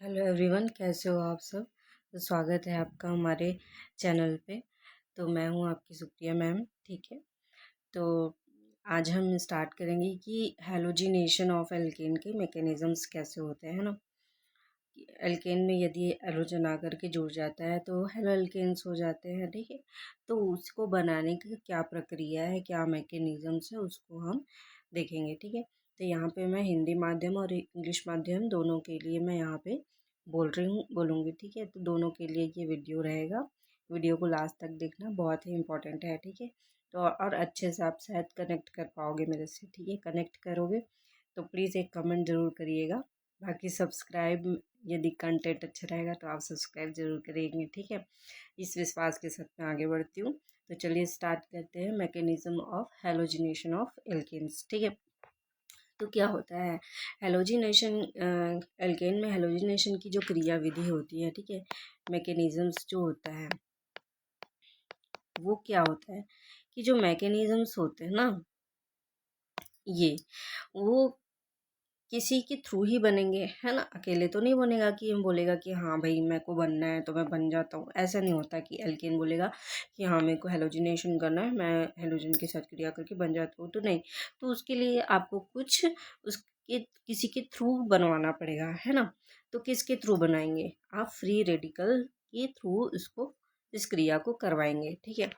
Hello everyone, कैसे हो आप सब। तो स्वागत है आपका हमारे चैनल पे। तो मैं हूँ आपकी सुप्रिया मैम। ठीक है, तो आज हम स्टार्ट करेंगे कि हैलोजिनेशन ऑफ एल्केन के मैकेनिज़म्स कैसे होते हैं, है ना। एल्केन में यदि एलोजन आकर के जुड़ जाता है तो हेलो एल्केन्स हो जाते हैं। ठीक है, तो उसको बनाने की क्या प्रक्रिया है, क्या मैकेनिज़म्स है, उसको हम देखेंगे। ठीक है, तो यहाँ पे मैं हिंदी माध्यम और इंग्लिश माध्यम दोनों के लिए मैं यहाँ पे बोलूँगी। ठीक है, तो दोनों के लिए ये वीडियो रहेगा। वीडियो को लास्ट तक देखना, बहुत ही इंपॉर्टेंट है। ठीक है, तो और अच्छे से आप शायद कनेक्ट कर पाओगे मेरे से। ठीक है, कनेक्ट करोगे तो प्लीज़ एक कमेंट ज़रूर करिएगा। बाकी सब्सक्राइब, यदि कंटेंट अच्छा रहेगा तो आप सब्सक्राइब जरूर करेंगे। ठीक है, इस विश्वास के साथ मैं आगे बढ़ती हूँ। तो चलिए स्टार्ट करते हैं mechanism of halogenation of alkenes. ठीक है, तो क्या होता है हेलोजिनेशन। एल्केन में हेलोजिनेशन की जो क्रिया विधि होती है, ठीक है, मैकेनिज्म्स जो होता है वो क्या होता है कि जो मैकेनिज्म्स होते हैं ना, ये वो किसी के थ्रू ही बनेंगे, है ना। अकेले तो नहीं बनेगा कि हम बोलेगा कि हाँ भाई मेरे को बनना है तो मैं बन जाता हूँ। ऐसा नहीं होता कि एल्केन बोलेगा कि हाँ मेरे को हेलोजिनेशन करना है, मैं हेलोजन के साथ क्रिया करके बन जाता हूँ, तो नहीं। तो उसके लिए आपको कुछ उसके किसी के थ्रू बनवाना पड़ेगा, है ना। तो किसके थ्रू बनाएंगे आप, फ्री रेडिकल के थ्रू इसको, इस क्रिया को करवाएंगे। ठीक है,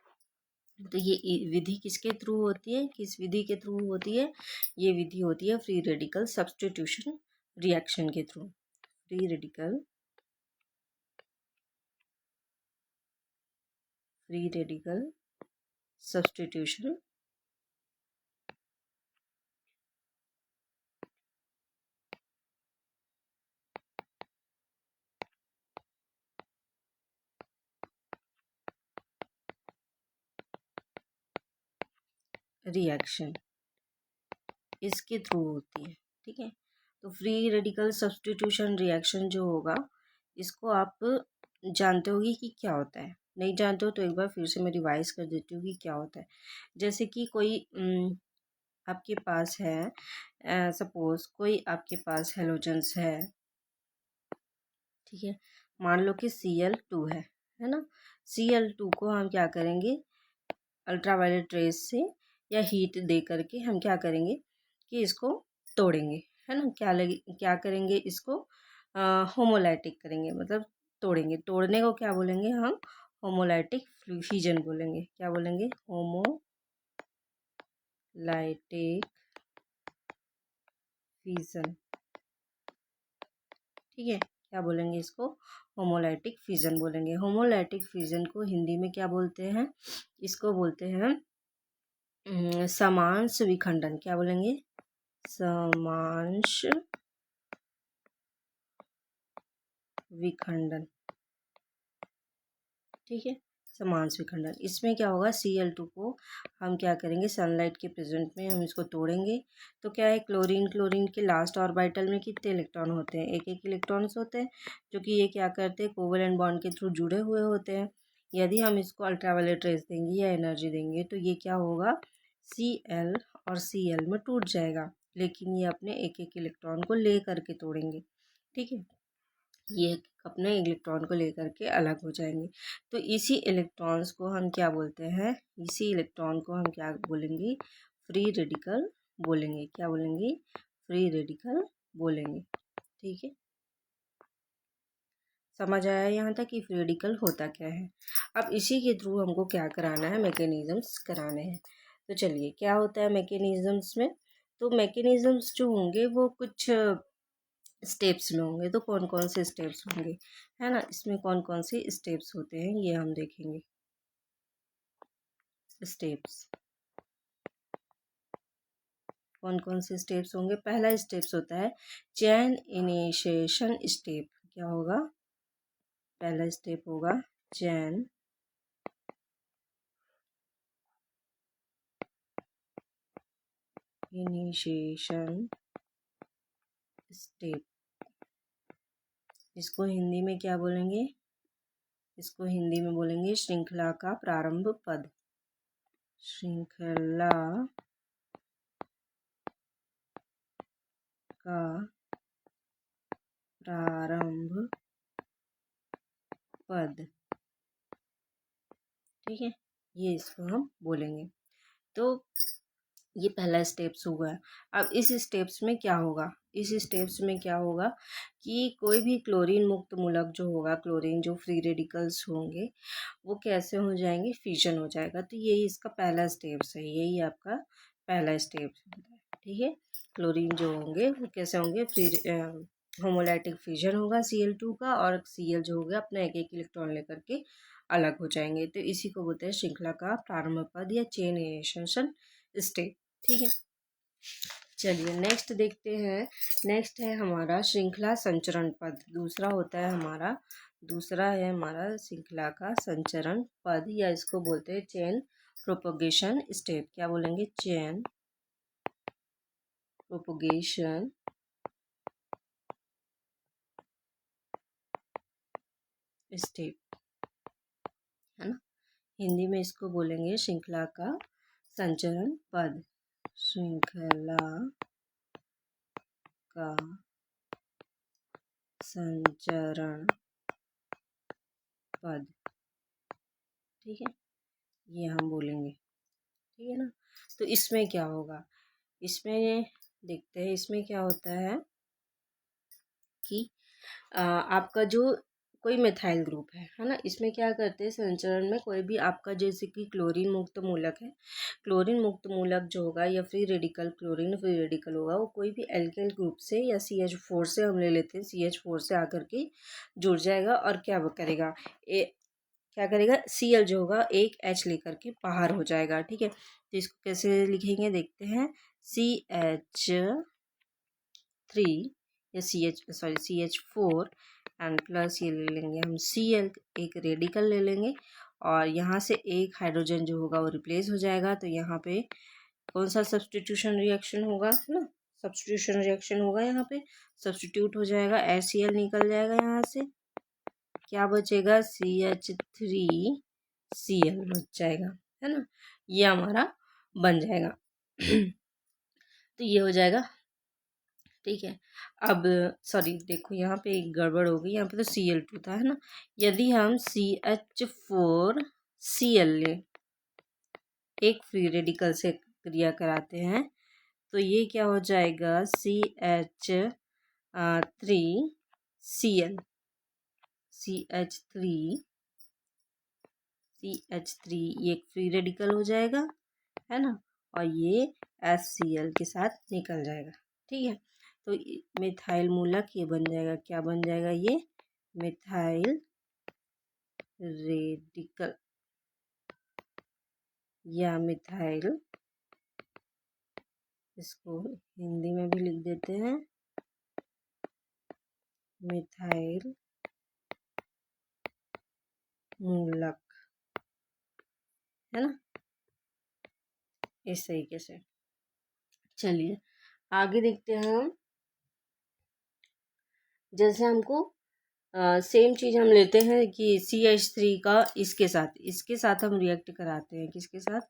तो ये विधि किसके थ्रू होती है, किस विधि के थ्रू होती है, ये विधि होती है फ्री रेडिकल सब्स्टिट्यूशन रिएक्शन के through. Free radical substitution reaction इसके थ्रू होती है। ठीक है, तो फ्री रेडिकल सब्स्टिट्यूशन रिएक्शन जो होगा, इसको आप जानते होगी कि क्या होता है। नहीं जानते हो तो एक बार फिर से मैं रिवाइज कर देती हूँ कि क्या होता है। जैसे कि कोई आपके पास है, सपोज कोई आपके पास हेलोजेंस है। ठीक है, मान लो कि Cl2 है ना। Cl2 को हम क्या करेंगे, अल्ट्रावायलेट रेज से या हीट दे करके हम क्या करेंगे कि इसको तोड़ेंगे, है ना। क्या करेंगे इसको, होमोलाइटिक करेंगे, मतलब तोड़ेंगे। तोड़ने को क्या बोलेंगे हम, होमोलाइटिक फ्यूजन बोलेंगे। क्या बोलेंगे, होमोलाइटिक फ्यूजन। ठीक है, क्या बोलेंगे इसको, होमोलाइटिक फ्यूजन बोलेंगे। होमोलाइटिक फ्यूजन को हिंदी में क्या बोलते हैं, इसको बोलते हैं समांश विखंडन। क्या बोलेंगे, समांश विखंडन। ठीक है, समांश विखंडन। इसमें क्या होगा, Cl2 को हम क्या करेंगे, सनलाइट के प्रेजेंट में हम इसको तोड़ेंगे। तो क्या है, क्लोरीन क्लोरीन के लास्ट ऑर्बिटल में कितने इलेक्ट्रॉन होते हैं, एक एक इलेक्ट्रॉन्स होते हैं, जो कि ये क्या करते हैं, कोवेलेंट बॉन्ड के थ्रू जुड़े हुए होते हैं। यदि हम इसको अल्ट्रावायलेट रेज देंगे या एनर्जी देंगे तो ये क्या होगा, Cl और Cl में टूट जाएगा, लेकिन ये अपने एक एक इलेक्ट्रॉन को ले करके तोड़ेंगे। ठीक है, ये अपने इलेक्ट्रॉन को लेकर के अलग हो जाएंगे। तो इसी इलेक्ट्रॉन्स को हम क्या बोलते हैं, इसी इलेक्ट्रॉन को हम क्या बोलेंगे, फ्री रेडिकल बोलेंगे। क्या बोलेंगे, फ्री रेडिकल बोलेंगे। ठीक है, समझ आया यहाँ तक कि फ्री रेडिकल होता क्या है। अब इसी के थ्रू हमको क्या कराना है, मैकेनिज्म्स कराने हैं। तो चलिए, क्या होता है मैकेनिज्म्स में। तो मैकेनिज्म्स जो होंगे वो कुछ स्टेप्स में होंगे। तो कौन कौन से स्टेप्स होंगे, है ना, इसमें कौन कौन से स्टेप्स होते हैं ये हम देखेंगे। स्टेप्स, कौन कौन से स्टेप्स होंगे। पहला स्टेप्स होता है चैन इनिशिएशन स्टेप। क्या होगा, पहला स्टेप होगा चैन इनिशिएशन स्टेप। इसको हिंदी में क्या बोलेंगे, इसको हिंदी में बोलेंगे श्रृंखला का प्रारंभ पद। श्रृंखला का प्रारंभ पद, ठीक है, ये इसको हम बोलेंगे। तो ये पहला स्टेप्स हुआ है। अब इस स्टेप्स में क्या होगा, इस स्टेप्स में क्या होगा कि कोई भी क्लोरीन मुक्त मूलक जो होगा, क्लोरीन जो फ्री रेडिकल्स होंगे वो कैसे हो जाएंगे, फिजन हो जाएगा। तो यही इसका पहला स्टेप्स है, यही आपका पहला स्टेप्स है, ठीक है। क्लोरीन जो होंगे वो कैसे होंगे, फ्री होमोलाइटिक फिजन होगा Cl2 का, और Cl जो होगा अपना एक एक इलेक्ट्रॉन लेकर के अलग हो जाएंगे। तो इसी को बोलते हैं श्रृंखला का प्रारंभ पद या चेन रिएक्शन स्टेप, ठीक है। चलिए नेक्स्ट देखते हैं। नेक्स्ट है हमारा श्रृंखला संचरण पद। दूसरा है हमारा श्रृंखला का संचरण पद, या इसको बोलते हैं चेन प्रोपोगेशन स्टेप। क्या बोलेंगे, चेन प्रोपोगेशन स्टेप, है ना। हिंदी में इसको बोलेंगे श्रृंखला का संचरण पद, श्रृंखला का संचरण पद, ठीक है, ये हम बोलेंगे, ठीक है ना। तो इसमें क्या होगा, इसमें देखते हैं इसमें क्या होता है कि आपका जो कोई मिथाइल ग्रुप है ना, इसमें क्या करते हैं संचरण में, कोई भी आपका जैसे कि क्लोरीन मुक्त मूलक है, क्लोरीन मुक्त मूलक जो होगा या free radical, chlorine free radical होगा, वो कोई भी एल्केल ग्रुप से या CH4 से हम ले लेते हैं, CH4 से आकर के जुड़ जाएगा और क्या करेगा, क्या करेगा, Cl जो होगा एक H लेकर के बाहर हो जाएगा, ठीक है। तो इसको कैसे लिखेंगे देखते हैं, CH3 या CH4 एंड प्लस ये ले लेंगे हम Cl, एक रेडिकल ले लेंगे, और यहाँ से एक हाइड्रोजन जो होगा वो रिप्लेस हो जाएगा। तो यहाँ पे कौन सा सब्स्टिट्यूशन रिएक्शन होगा, है ना, सब्स्टिट्यूशन रिएक्शन होगा, यहाँ पे सब्स्टिट्यूट हो जाएगा, HCl निकल जाएगा, यहाँ से क्या बचेगा, CH3Cl बच जाएगा, है ना, ये हमारा बन जाएगा। तो ये हो जाएगा, ठीक है। अब सॉरी देखो यहाँ पे एक गड़बड़ हो गई, यहाँ पे तो Cl2 था, है ना। यदि हम CH4Cl लें, एक फ्री रेडिकल से क्रिया कराते हैं, तो ये क्या हो जाएगा, CH3Cl, CH3 ये एक फ्री रेडिकल हो जाएगा, है ना, और ये HCl के साथ निकल जाएगा, ठीक है। तो मिथाइल मूलक ये बन जाएगा, क्या बन जाएगा, ये मिथाइल रेडिकल या मिथाइल, इसको हिंदी में भी लिख देते हैं, मिथाइल मूलक, है ना, इस तरीके से। चलिए आगे देखते हैं हम, जैसे हमको सेम चीज़ हम लेते हैं कि CH3 का इसके साथ हम रिएक्ट कराते हैं, किसके साथ,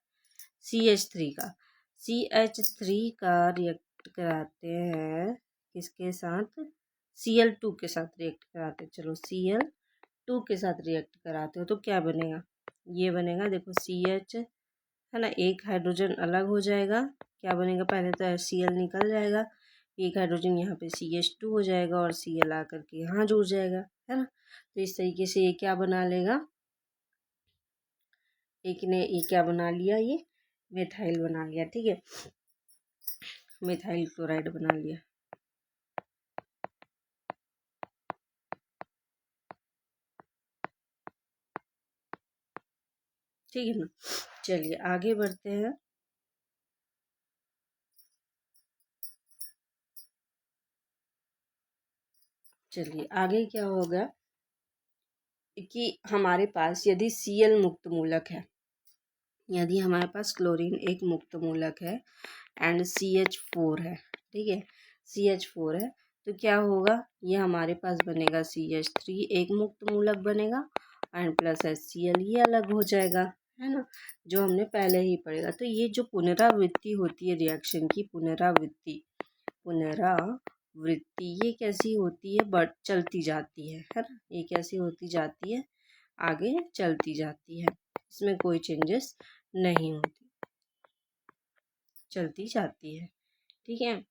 CH3 का, CH3 का रिएक्ट कराते हैं किसके साथ, Cl2 के साथ रिएक्ट कराते हैं। चलो Cl2 के साथ रिएक्ट कराते हो तो क्या बनेगा, ये बनेगा, देखो CH है ना, एक हाइड्रोजन अलग हो जाएगा, क्या बनेगा, पहले तो HCl निकल जाएगा, एक हाइड्रोजन यहाँ पे CH2 हो जाएगा और Cl आकर के यहाँ जुड़ जाएगा, है ना। तो इस तरीके से ये क्या बना लेगा, एक ने ये क्या बना लिया, ये मिथाइल बना लिया, ठीक है, मिथाइल क्लोराइड बना लिया। ठीक है ना, चलिए आगे बढ़ते हैं। चलिए आगे क्या होगा कि हमारे पास यदि Cl मुक्त मूलक है, यदि हमारे पास क्लोरीन एक मुक्त मूलक है एंड CH4 है, ठीक है, CH4 है, तो क्या होगा, ये हमारे पास बनेगा CH3 एक मुक्त मूलक बनेगा एंड प्लस HCl ये अलग हो जाएगा, है ना, जो हमने पहले ही पढ़ेगा। तो ये जो पुनरावृत्ति होती है रिएक्शन की, पुनरावृत्ति वृत्ति ये कैसी होती है, बट चलती जाती है ना, ये कैसी होती जाती है, आगे चलती जाती है, इसमें कोई चेंजेस नहीं होती, चलती जाती है। ठीक है,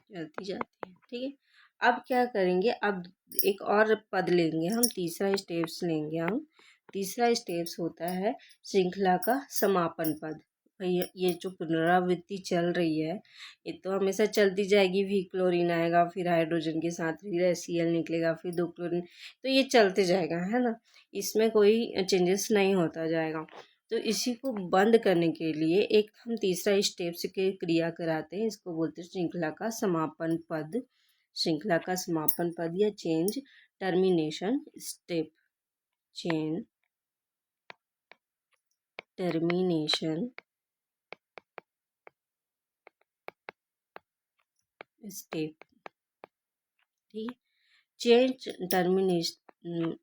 चलती जाती है। ठीक है, अब क्या करेंगे, अब एक और पद लेंगे हम, तीसरा स्टेप्स लेंगे हम। तीसरा स्टेप्स होता है श्रृंखला का समापन पद। भैया ये जो पुनरावृत्ति चल रही है ये तो हमेशा चलती जाएगी, भी क्लोरीन आएगा, फिर हाइड्रोजन के साथ फिर Cl निकलेगा, फिर 2 क्लोरीन, तो ये चलते जाएगा, है ना, इसमें कोई चेंजेस नहीं होता जाएगा। तो इसी को बंद करने के लिए एक हम तीसरा स्टेप्स के क्रिया कराते हैं, इसको बोलते हैं श्रृंखला का समापन पद। श्रृंखला का समापन पद या change termination step, chain termination step. ठीक है, चेंज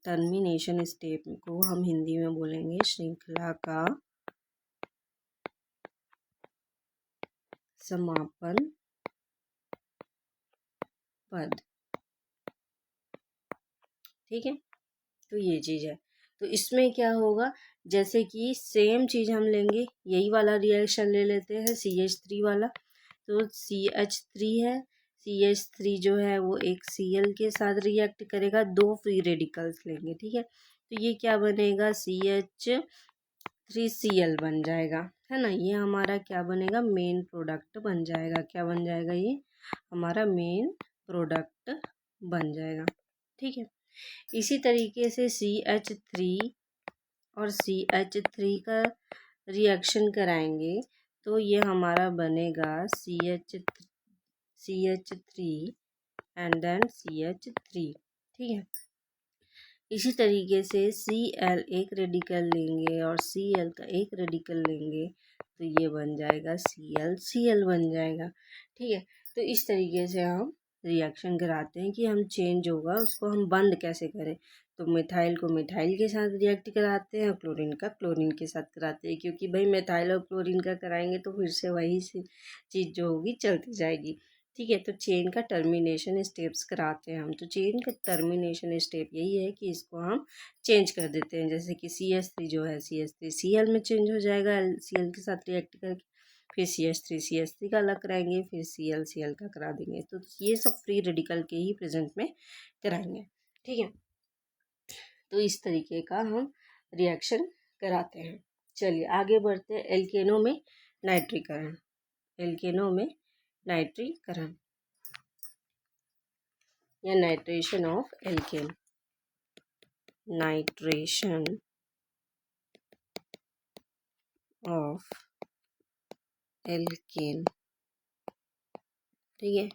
टर्मिनेशन स्टेप को हम हिंदी में बोलेंगे श्रृंखला का समापन पद। ठीक है, तो ये चीज़ है। तो इसमें क्या होगा, जैसे कि सेम चीज़ हम लेंगे, यही वाला रिएक्शन ले लेते हैं CH3 वाला। तो CH3 है, CH3 जो है वो एक Cl के साथ रिएक्ट करेगा, 2 फ्री रेडिकल्स लेंगे। ठीक है, तो ये क्या बनेगा, CH3Cl बन जाएगा, है ना, ये हमारा क्या बनेगा, मेन प्रोडक्ट बन जाएगा। क्या बन जाएगा, ये हमारा मेन प्रोडक्ट बन जाएगा। ठीक है, इसी तरीके से CH3 और CH3 का रिएक्शन कराएंगे तो ये हमारा बनेगा CH3 एंड देन CH3। ठीक है, इसी तरीके से Cl एक रेडिकल लेंगे और Cl का एक रेडिकल लेंगे तो ये बन जाएगा Cl बन जाएगा। ठीक है, तो इस तरीके से हम रिएक्शन कराते हैं कि हम चेंज होगा उसको हम बंद कैसे करें। तो मिथाइल को मिथाइल के साथ रिएक्ट कराते हैं और क्लोरीन का क्लोरीन के साथ कराते हैं, क्योंकि भाई मिथाइल और क्लोरीन का कराएंगे तो फिर से वही चीज़ जो होगी चलती जाएगी। ठीक है, तो चेन का टर्मिनेशन स्टेप्स कराते हैं हम। तो चेन का टर्मिनेशन स्टेप यही है कि इसको हम चेंज कर देते हैं, जैसे कि CH3 जो है CH3 Cl में चेंज हो जाएगा, Cl के साथ रिएक्ट करके, फिर CH3 का अलग कराएंगे, फिर Cl का करा देंगे। तो ये सब फ्री रेडिकल के ही प्रेजेंट में कराएंगे। ठीक है, तो इस तरीके का हम रिएक्शन कराते हैं। चलिए आगे बढ़ते हैं, एल्केनो में नाइट्रीकरण। एल्केनो में नाइट्रीकरण या nitration of alkene, nitration of alkene. ठीक है,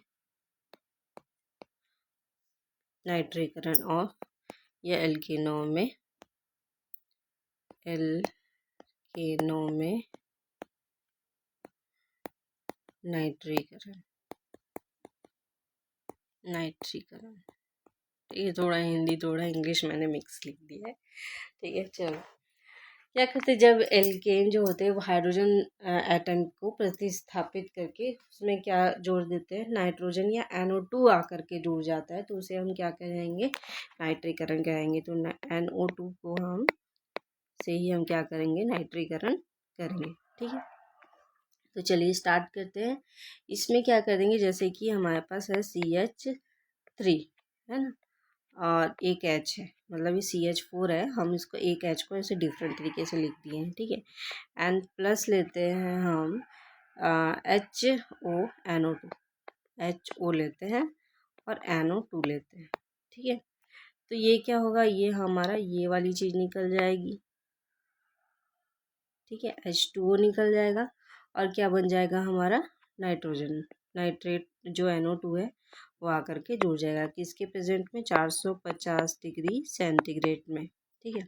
नाइट्रीकरण ऑफ या एल्केनो में नाइट्रीकरण, नाइट्रीकरण। ये थोड़ा हिंदी थोड़ा इंग्लिश मैंने मिक्स लिख दिया है। ठीक है, चलो क्या करते हैं, जब एल्केन जो होते हैं वो हाइड्रोजन एटम को प्रतिस्थापित करके उसमें क्या जोड़ देते हैं, नाइट्रोजन या NO2 आकर के जुड़ जाता है, तो उसे हम क्या कहेंगे, नाइट्रीकरण कहेंगे। तो NO2 को हम से ही हम क्या करेंगे, नाइट्रीकरण करेंगे। ठीक है, तो चलिए स्टार्ट करते हैं। इसमें क्या करेंगे, जैसे कि हमारे पास है CH3, है ना, और एक H है, मतलब ये CH4 है, हम इसको एक H को ऐसे डिफरेंट तरीके से लिख दिए हैं। ठीक है, एंड प्लस लेते हैं हम HO लेते हैं और NO2 लेते हैं। ठीक है, तो ये क्या होगा, ये हमारा ये वाली चीज़ निकल जाएगी। ठीक है, H2O निकल जाएगा और क्या बन जाएगा हमारा, नाइट्रोजन, नाइट्रेट जो NO2 है वो आकर के जुड़ जाएगा किसके प्रेजेंट में, 450 डिग्री सेंटीग्रेड में। ठीक है,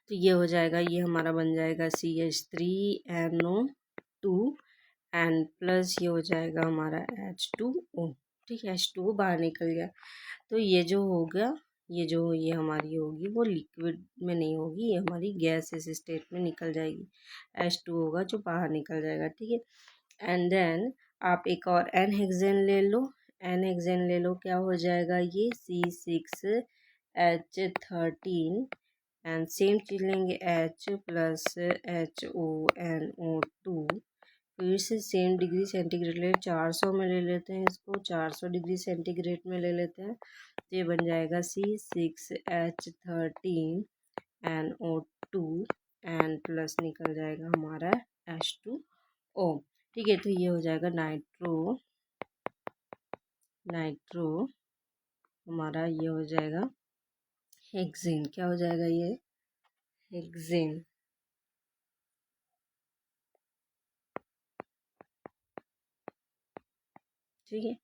तो ये हो जाएगा, ये हमारा बन जाएगा CH3NO2 एंड प्लस ये हो जाएगा हमारा H2O। ठीक है, H2O बाहर निकल गया, तो ये जो होगा, ये हमारी होगी वो लिक्विड में नहीं होगी, ये हमारी गैस इस स्टेट में निकल जाएगी। H2 होगा जो बाहर निकल जाएगा। ठीक है, एंड देन आप एक और एन हेक्सेन ले लो, एन हेक्सेन ले लो, क्या हो जाएगा ये C6H13 एंड सेम चीज लेंगे H प्लस HONO2, फिर से सेम डिग्री सेंटीग्रेड ले 400 में ले लेते हैं इसको, 400 डिग्री सेंटीग्रेड में ले लेते हैं, तो ये बन जाएगा C6H13 NO2 एंड प्लस निकल जाएगा हमारा H2O। ठीक है, तो ये हो जाएगा नाइट्रो हमारा ये हो जाएगा हेक्सेन। क्या हो जाएगा ये हेक्सेन। ठीक है,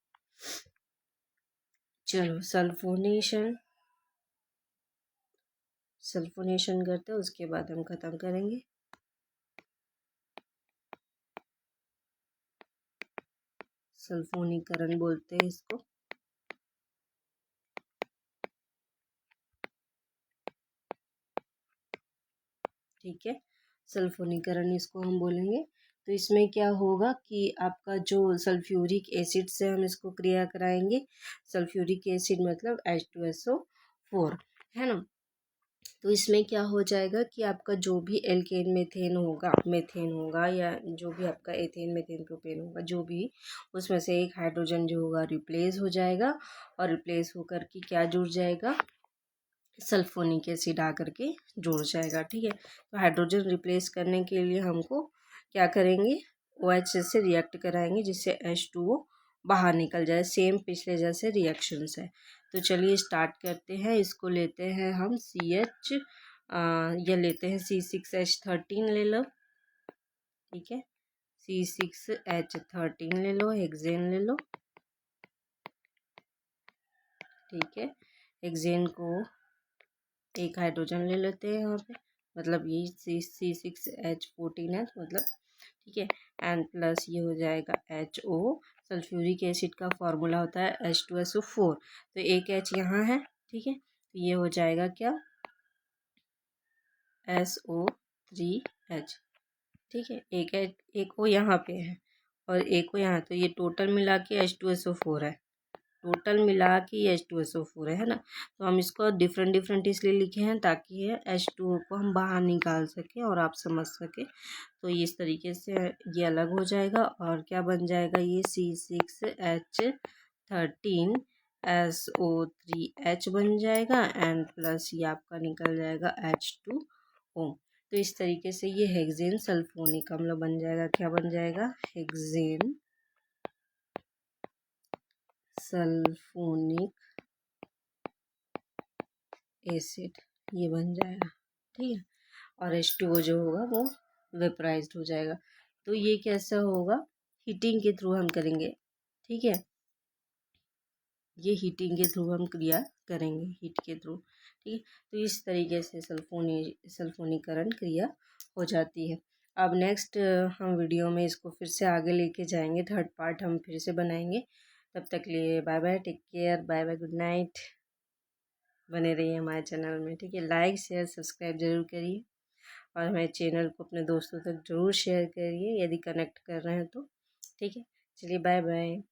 चलो सल्फोनेशन करते हैं, उसके बाद हम खत्म करेंगे। सल्फोनीकरण बोलते हैं इसको। ठीक है, सल्फोनीकरण इसको हम बोलेंगे। तो इसमें क्या होगा कि आपका जो सल्फ्यूरिक एसिड से हम इसको क्रिया कराएंगे, सल्फ्यूरिक एसिड मतलब H2SO4, है ना। तो इसमें क्या हो जाएगा कि आपका जो भी एल्केन मेथेन होगा या जो भी आपका एथेन मेथेन प्रोपेन होगा, जो भी उसमें से एक हाइड्रोजन जो होगा रिप्लेस हो जाएगा, और रिप्लेस होकर के क्या जुड़ जाएगा, सल्फोनिक एसिड आकर के जुड़ जाएगा। ठीक है, तो हाइड्रोजन रिप्लेस करने के लिए हमको क्या करेंगे, OH से रिएक्ट कराएंगे जिससे H2O बाहर निकल जाए, सेम पिछले जैसे रिएक्शंस है। तो चलिए स्टार्ट करते हैं। इसको लेते हैं हम या लेते हैं C6H13 ले लो। ठीक है, C6H13 ले लो, हेक्सेन ले लो। ठीक है, हेक्सेन को एक हाइड्रोजन ले लेते हैं यहाँ पे, मतलब ये C6H14 है, मतलब ठीक है, एंड प्लस ये हो जाएगा HO। सल्फ्यूरिक एसिड का फॉर्मूला होता है H2SO4, तो एक H यहाँ है। ठीक है, तो ये हो जाएगा क्या, SO3H। ठीक है, एक O यहाँ पे है और एक O यहाँ, तो ये टोटल मिला के H2SO4 है, टोटल मिला के ये H2SO4 है ना। तो हम इसको डिफरेंट डिफरेंट इसलिए लिखे हैं ताकि ये H2O को हम बाहर निकाल सकें और आप समझ सकें। तो इस तरीके से ये अलग हो जाएगा और क्या बन जाएगा, ये C6H13SO3H बन जाएगा एंड प्लस ये आपका निकल जाएगा H2O। तो इस तरीके से ये हेक्सेन सल्फोनिक अम्ल बन जाएगा। क्या बन जाएगा, हेक्सेन सल्फोनिक एसिड, ये बन जाएगा। ठीक है, और H2O जो होगा वो वेपराइज्ड हो जाएगा। तो ये कैसा होगा, हीटिंग के थ्रू हम करेंगे। ठीक है, ये हीटिंग के थ्रू हम क्रिया करेंगे, हीट के थ्रू। ठीक है, तो इस तरीके से सल्फोनीकरण क्रिया हो जाती है। अब नेक्स्ट हम वीडियो में इसको फिर से आगे लेके जाएंगे, थर्ड पार्ट हम फिर से बनाएंगे। तब तक के लिए bye bye, take care, bye bye, good night. बने रहिए हमारे चैनल में। ठीक है, लाइक शेयर सब्सक्राइब जरूर करिए और हमारे चैनल को अपने दोस्तों तक जरूर शेयर करिए यदि कनेक्ट कर रहे हैं तो। ठीक है, चलिए बाय बाय।